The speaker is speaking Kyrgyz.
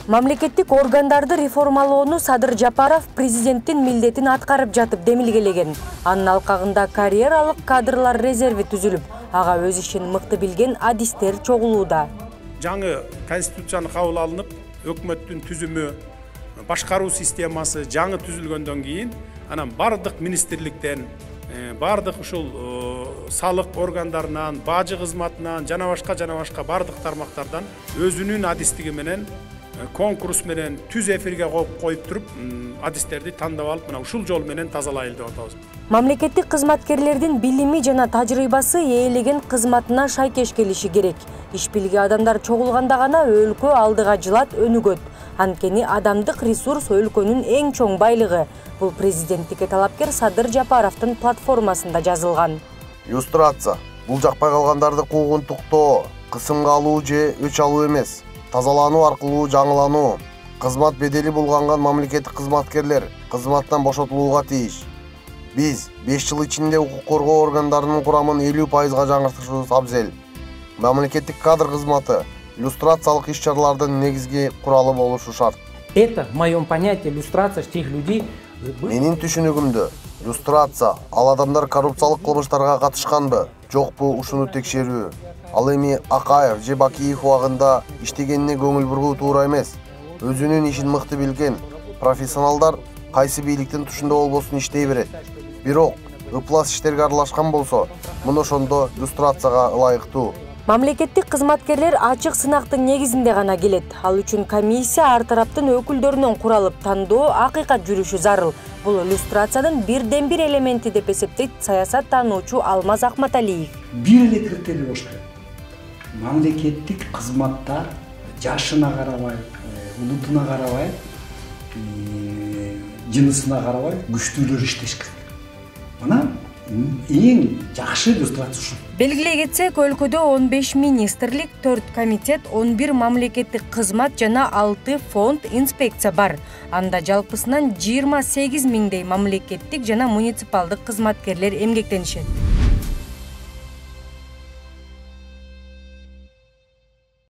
Мамлекеттик органдарды реформалоону Садыр Жапаров президенттин милдетин аткарып жатып демилгелеген. Анын алкагында карьералык кадрлар резерви түзүлүп, ага өз ишин мыкты билген адистер чогулууда. Жаңы конституцияны кабыл алынып, өкмөттүн түзүмү, башкаруу системасы жаңы түзүлгөндөн кийин, анан бардык министрликтен, бардык ушул салык органдарынан, бажы кызматынан, жана башка бардык тармактардан өзүнүн адистиги менен конкурс менен түз эфирге коюп туруп, адистерди тандап алып, мына ушул жол менен тазалайлы деп атабыз. Мамлекеттик кызматкерлердин билими жана тажрыйбасы ээлеген кызматына шайкеш келиши керек. Иш билген адамдар чогулганда гана өлкө алдыга жылат, өнүгөт. Анткени адамдык ресурс өлкөнүн эң чоң байлыгы. Бул президенттикке талапкер Садыр Жапаровдун платформасында жазылган. Иллюстрация. Бул жакпай калгандарды куугунтуктоо, кысымга алуу же өч алуу эмес. Тазалануу аркылуу жаңылануу. Кызмат бедели булганган мамлекеттик кызматкерлер кызматтан бошотулууга тийиш. Биз 5 жыл ичинде укук коргоо органдарынын курамын 50% жаңыртышыбыз абзел. Мамлекеттик кадр кызматы иллюстрациялык иш-чаралардын негизги куралы болушу шарт. Это в моем понятии иллюстрация тех людей. Менин түшүнүгүмдө иллюстрация ал адамдар коррупциялык кылмыштарга катышканбы, жокпу ушуну текшерүү. Ал эми Акаев же Бакиев убагында иштегенине көңүл буруу туура эмес. Өзүнүн ишин мыкты билген профессионалдар кайсы бийликтин тушунда болбосун иштей берет. Бирок ыплас иштерге аралашкан болсо, муну ошондо иллюстрацияга ылайыктуу. Мамлекеттик кызматкерлер ачык сынактын негизинде гана келет. Ал үчүн комиссия ар тараптын өкүлдөрүнөн куралып, тандоо акыйкат жүрүшү зарыл. Бул иллюстрациянын бирден-бир элементи деп эсептейт саясат таануучу Алмаз Акматалиев. Бир эле критерий болуш керек. Мамлекеттик кызматтар жашына карабай, улутуна карабай, жынысына карабай күчтүүлөр иштеш керек. Мына эң жакшы иллюстрация ушул. Белгилей кетсек, өлкөдө 15 министрлик, 4 комитет, 11 мамлекеттик кызмат жана 6 фонд, инспекция бар. Анда жалпысынан 28 миңдей мамлекеттик жана муниципалдык кызматкерлер эмгектенишет.